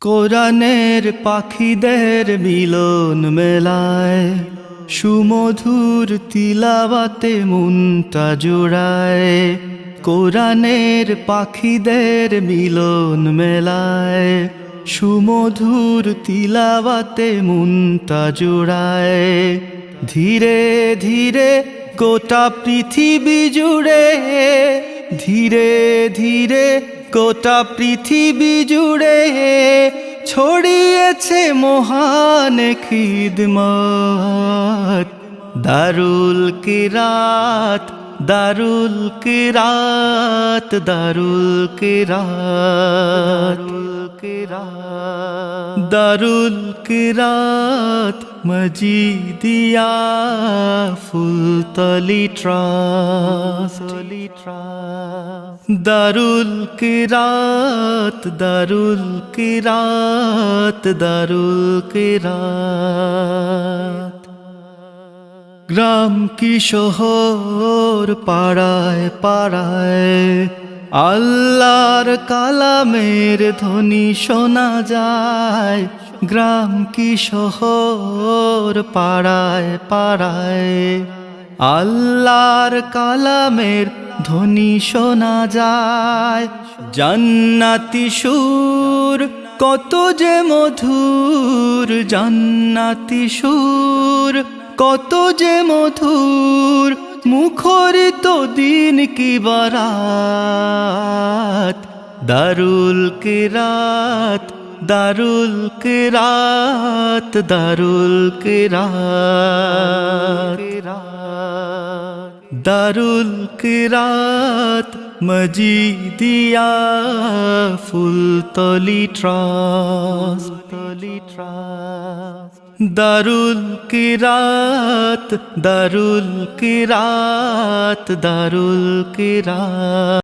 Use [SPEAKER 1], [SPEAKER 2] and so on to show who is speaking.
[SPEAKER 1] কোরআনের পাখিদের মিলন মেলায় সুমধুর তিলাওয়াতে মনটা জোড়ায়। কোরআনের পাখিদের মিলন মেলায় সুমধুর তিলাওয়াতে মনটা জোড়ায়। ধীরে ধীরে গোটা পৃথিবী জুড়ে, ধীরে ধীরে গোটা পৃথিবী জুড়ে ছড়িয়েছে মহান খিদমত। দারুল কিরাত, দারুল কিরাত, দারুল কিরাত, দারুল কিরাত মজিদিয়া ফুলতলি ট্রাস্ট। দারুল কিরাত, দারুল কিরাত, দারুল কিরাত। গ্রাম কি শহর, পাড়ায় পাড়ায় আল্লাহর কালামের ধ্বনি শোনা যায়। গ্রাম কি শহর, পাড়ায় পাড়ায় আল্লাহর কালামের ধ্বনি শোনা যায়। জান্নাতি সুর কত যে মধুর, জান্নাতি সুর কত যে মধুর, মুখরিত দিন কি বারাত। দারুল কিরাত, দারুল কিরাত, দারুল কিরাত, দারুল কিরাত মজিদিয়া ফুলতলি ট্রাস্ট। দারুল কিরাত, দারুল কিরাত, দারুল কিরাত।